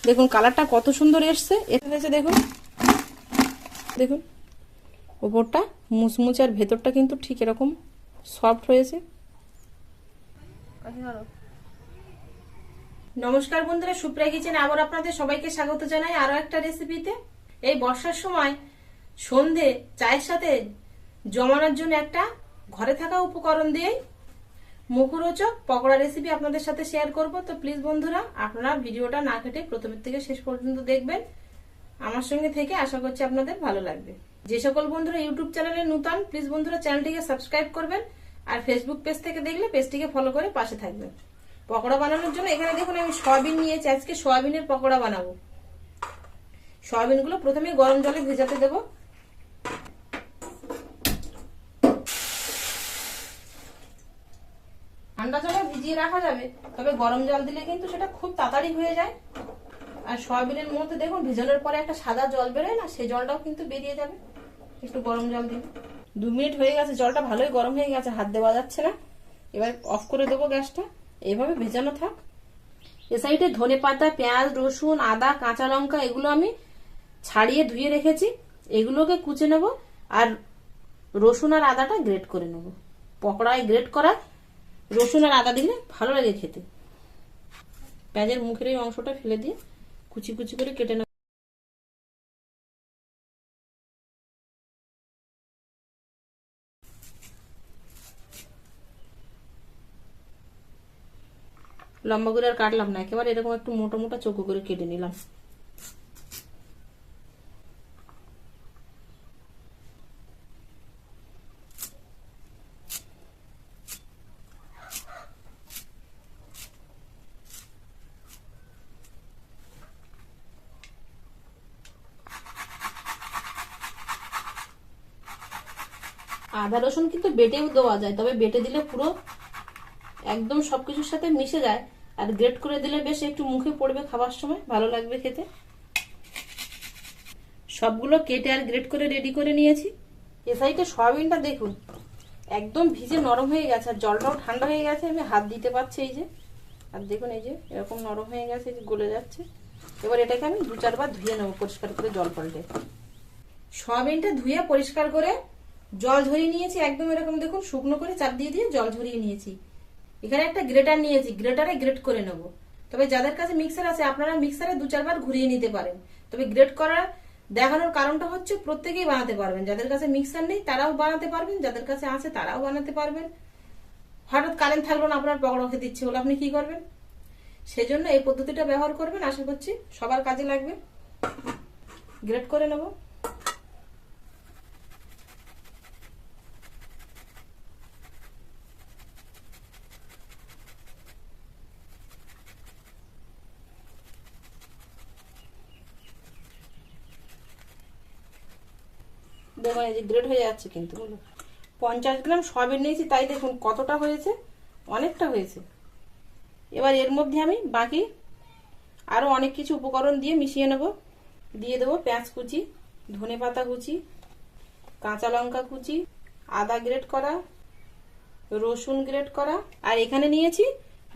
দেখুন কালারটা কত সুন্দর এসছে। এসে দেখুন দেখুন ওপরটা মুচমুচে আর ভেতরটা কিন্তু ঠিক এরকম সফট হয়েছে। নমস্কার বন্ধুরা, সুপ্রিয়া কিচেনে আবার আপনাদের সবাইকে স্বাগত জানাই আরো একটা রেসিপিতে। এই বর্ষার সময় সন্ধে চায়ের সাথে জমানোর জন্য একটা ঘরে থাকা উপকরণ দিয়েই মুখরোচক পকোড়া রেসিপি আপনাদের সাথে শেয়ার করব। তো প্লিজ বন্ধুরা আপনারা ভিডিওটা না কেটে প্রথমের থেকে শেষ পর্যন্ত দেখবেন, আমার সঙ্গে থেকে আশা করছি আপনাদের ভালো লাগবে। যে সকল বন্ধুরা ইউটিউব চ্যানেলে নতুন, প্লিজ বন্ধুরা চ্যানেলটিকে সাবস্ক্রাইব করবেন, আর ফেসবুক পেজ থেকে দেখলে পেজটিকে ফলো করে পাশে থাকবেন। পকোড়া বানানোর জন্য এখানে দেখুন আমি সয়াবিন নিয়েছি, আজকে সয়াবিনের পকোড়া বানাবো। সয়াবিনগুলো প্রথমে গরম জলে ভেজাতে দেব। ঠান্ডা জলে ভিজিয়ে রাখা যাবে, তবে গরম জল দিলে কিন্তু সেটা খুব তাড়াতাড়ি হয়ে যায়। আর সয়াবিনের মধ্যে দেখুন ভেজানোর পরে একটা সাদা জল বেরোয় না, সেই জলটাও কিন্তু বেরিয়ে যাবে একটু গরম জল দিন। 2 মিনিট হয়ে গেছে, জলটা ভালোই গরম হয়ে গেছে, হাত দেওয়া যাচ্ছে না। এবার অফ করে দেবো গ্যাসটা, এইভাবে ভেজানো থাক। এ সাইডে ধনে পাতা, পেঁয়াজ, রসুন, আদা, কাঁচা লঙ্কা এগুলো আমি ছাড়িয়ে ধুয়ে রেখেছি, এগুলোকে কুচে নেব। আর রসুন আর আদাটা গ্রেট করে নেব। পকোড়ায় গ্রেট করা রসুন আর আদা দিলে ভালো লাগে খেতে। পেঁয়াজের মুখের এই অংশটা ফেলে দিয়ে কুচি কুচি করে কেটে নেব। লম্বা করে আর কাটলাম না, একেবারে এরকম একটু মোটা মোটা চৌকো করে কেটে নিলাম। আদা রসুন কিন্তু বেটেও দেওয়া যায়, তবে বেটে দিলে পুরো একদম সবকিছুর সাথে মিশে যায়, আর গ্রেট করে দিলে বেশ একটু মুখে পড়বে, খাবার সময় ভালো লাগবে খেতে। সবগুলো কেটে আর গ্রেট করে রেডি করে নিয়েছি। এ সাইডে সয়াবিনটা দেখুন একদম ভিজে নরম হয়ে গেছে, আর জলটাও ঠান্ডা হয়ে গেছে, আমি হাত দিতে পারছি এই যে। আর দেখুন এই যে এরকম নরম হয়ে গেছে, গলে যাচ্ছে। এবার এটাকে আমি 2-4 বার ধুয়ে নেবো পরিষ্কার করে জল পাল্টে। সয়াবিনটা ধুয়ে পরিষ্কার করে জল ঝরিয়ে নিয়েছি, একদম এরকম দেখুন শুকনো করে চাপ দিয়ে দিয়ে জল ঝরিয়ে নিয়েছি। এখানে একটা গ্রেটার নিয়েছি, গ্রেটারে গ্রেট করে নেব। তবে যাদের কাছে মিক্সার আছে আপনারা মিক্সারে 2-4 বার ঘুরিয়ে নিতে পারেন। তবে গ্রেট করার দেখানোর কারণটা হচ্ছে প্রত্যেকেই বানাতে পারবেন। যাদের কাছে মিক্সার নেই তারাও বানাতে পারবেন, যাদের কাছে আছে তারাও বানাতে পারবেন। হঠাৎ কারেন্ট থাকলো না, আপনার পকোড়া খেতে ইচ্ছে হলো, আপনি কি করবেন? সেজন্য এই পদ্ধতিটা ব্যবহার করবেন, আশা করছি সবার কাজে লাগবে। গ্রেট করে নেব। দেখুন এই যে গ্রেট হয়ে যাচ্ছে কিন্তু। 50 গ্রাম সয়াবিন নিয়েছি, তাই দেখুন কতটা হয়েছে, অনেকটা হয়েছে। এবার এর মধ্যে আমি বাকি আরো অনেক কিছু উপকরণ দিয়ে মিশিয়ে নেব। দিয়ে দেবো পেঁয়াজ কুচি, ধনে পাতা কুচি, কাঁচা লঙ্কা কুচি, আদা গ্রেট করা, রসুন গ্রেট করা, আর এখানে নিয়েছি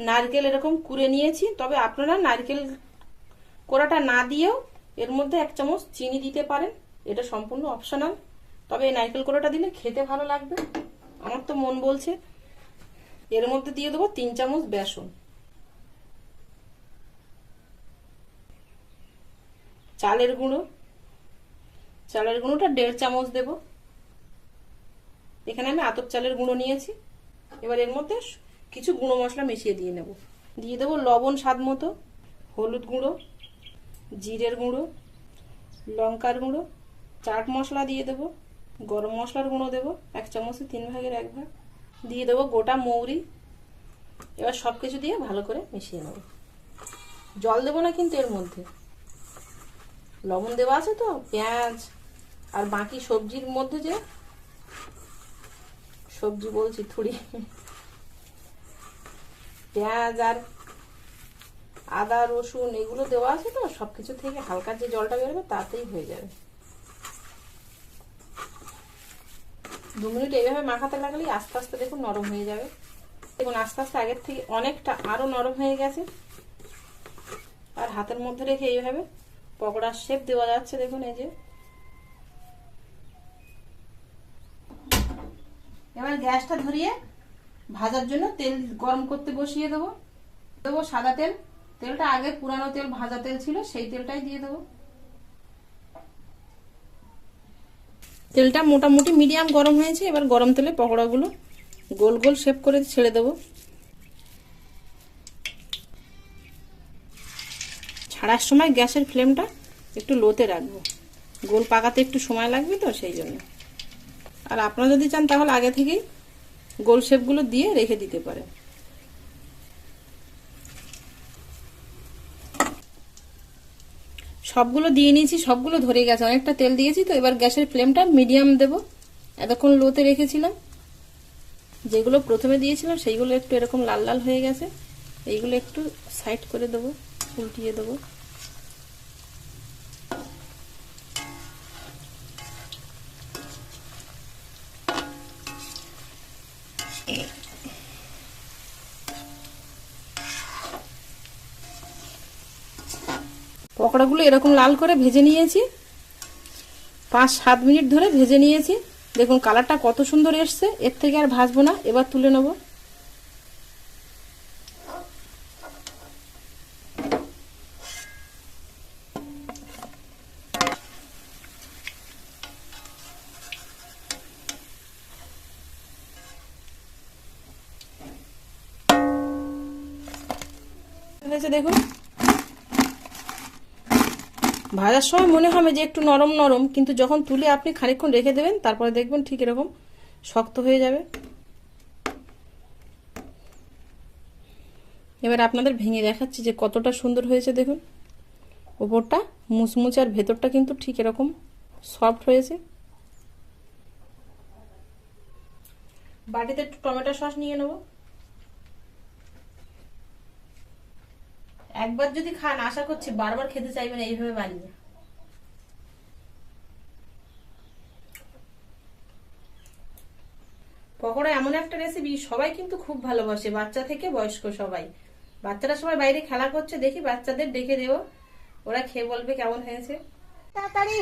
নারকেল এরকম কুড়ে নিয়েছি। তবে আপনারা নারকেল কোড়াটা না দিয়েও এর মধ্যে 1 চামচ চিনি দিতে পারেন, এটা সম্পূর্ণ অপশনাল। তবে এই নারকেল কোড়াটা দিলে খেতে ভালো লাগবে, আমার তো মন বলছে। এর মধ্যে দিয়ে দেবো 3 চামচ বেসন, চালের গুঁড়ো, চালের গুঁড়োটা 1.5 চামচ দেব। এখানে আমি আতপ চালের গুঁড়ো নিয়েছি। এবার এর মধ্যে কিছু গুঁড়ো মশলা মিশিয়ে দিয়ে নেব। দিয়ে দেবো লবণ স্বাদ মতো, হলুদ গুঁড়ো, জিরের গুঁড়ো, লঙ্কার গুঁড়ো, চাট মশলা দিয়ে দেবো, গরম মশলার গুঁড়ো দেবো 1 চামচে 3 ভাগের 1 ভাগ, দিয়ে দেবো গোটা মৌরি। এবার সবকিছু দিয়ে ভালো করে মিশিয়ে নেব। জল দেবো না কিন্তু এর মধ্যে, লবণ দেওয়া আছে তো, পেঁয়াজ আর বাকি সবজির মধ্যে যে সবজি বলছি থুড়ি, পেঁয়াজ আর আদা রসুন এগুলো দেওয়া আছে তো, সবকিছু থেকে হালকা যে জলটা বেরোবে তাতেই হয়ে যাবে। 2 মিনিট এইভাবে মাখাতে লাগলেই আস্তে আস্তে দেখুন নরম হয়ে যাবে। দেখুন আস্তে আস্তে আগের থেকে অনেকটা আরো নরম হয়ে গেছে। আর হাতের মধ্যে রেখে এইভাবে পকোড়ার শেপ দেওয়া যাচ্ছে। দেখুন এই যে। এবার গ্যাসটা ধরিয়ে ভাজার জন্য তেল গরম করতে বসিয়ে দেবো। দেবো সাদা তেল। তেলটা আগে পুরানো তেল, ভাজা তেল ছিল, সেই তেলটাই দিয়ে দেবো। তেলটা মোটামুটি মিডিয়াম গরম হয়েছে। এবার গরম তেলে পকোড়াগুলো গোল গোল শেপ করে ছেড়ে দেবো। ছাড়ার সময় গ্যাসের ফ্লেমটা একটু লোতে রাখবো, গোল পাকাতে একটু সময় লাগবে তো সেই জন্য। আর আপনারা যদি চান তাহলে আগে থেকেই গোল শেপগুলো দিয়ে রেখে দিতে পারেন। সবগুলো দিয়ে নিয়েছি, সবগুলো ধরে গেছে, অনেকটা তেল দিয়েছি তো। এবার গ্যাসের ফ্লেমটা মিডিয়াম দেব। এতক্ষণ লোতে রেখেছিলাম। যেগুলো প্রথমে দিয়েছিলাম সেইগুলো একটু এরকম লাল লাল হয়ে গেছে। এইগুলো একটু সাইড করে দেবো, উল্টিয়ে দেবো। পকোড়াগুলো এরকম লাল করে ভেজে নিয়েছি, 5-7 মিনিট ধরে ভেজে নিয়েছি। দেখুন কালারটা কত সুন্দর এসছে। এর থেকে আর ভাজবো না, এবার তুলে নেব। হয়েছে দেখুন। ভাজার সময় মনে হবে যে একটু নরম নরম, কিন্তু যখন তুলে আপনি খানিকক্ষণ রেখে দেবেন তারপরে দেখবেন ঠিক এরকম শক্ত হয়ে যাবে। এবার আপনাদের ভেঙে দেখাচ্ছি যে কতটা সুন্দর হয়েছে। দেখুন উপরটা মুচমুচে আর ভেতরটা কিন্তু ঠিক এরকম সফট হয়েছে। বাটিতে একটু টমেটো সস নিয়ে নেব। একবার যদি খান আশা করছি বারবার খেতে চাইবেন এইভাবে বানিয়ে। পকোড়া এমন একটা রেসিপি সবাই কিন্তু খুব ভালোবাসে, বাচ্চা থেকে বয়স্ক সবাই। বাচ্চারা সবাই বাইরে খেলা করছে, দেখি বাচ্চাদের ডেকে দেবো, ওরা খেয়ে বলবে কেমন হয়েছে। তাড়াতাড়ি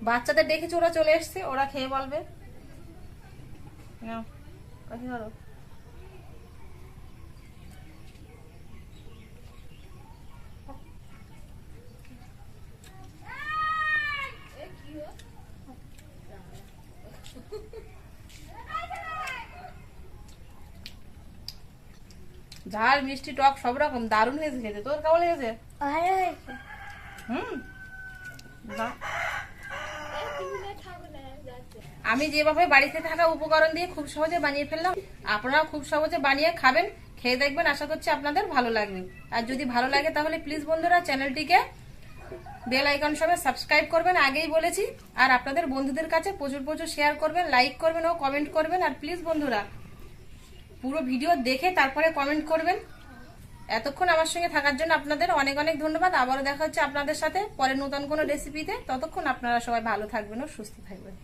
বাচ্চাদের ডেকেছে, ওরা চলে এসছে, ওরা খেয়ে বলবে। ঝাল মিষ্টি টক সব রকম দারুণ হয়েছে খেতে। তোর কেমন লেগেছে? আমি যেভাবে বাড়িতে থাকা উপকরণ দিয়ে খুব সহজে বানিয়ে ফেললাম, আপনারাও খুব সহজে বানিয়ে খাবেন, খেয়ে দেখবেন। আশা করছি আপনাদের ভালো লাগবে। আর যদি ভালো লাগে তাহলে প্লিজ বন্ধুরা চ্যানেলটিকে বেল আইকন সহ সাবস্ক্রাইব করবেন, আগেই বলেছি। আর আপনাদের বন্ধুদের কাছে প্রচুর প্রচুর শেয়ার করবেন, লাইক করবেন ও কমেন্ট করবেন। আর প্লিজ বন্ধুরা পুরো ভিডিও দেখে তারপরে কমেন্ট করবেন। এতক্ষণ আমার সঙ্গে থাকার জন্য আপনাদের অনেক অনেক ধন্যবাদ। আবারও দেখা হচ্ছে আপনাদের সাথে পরে নতুন কোনো রেসিপিতে। ততক্ষণ আপনারা সবাই ভালো থাকবেন ও সুস্থ থাকবেন।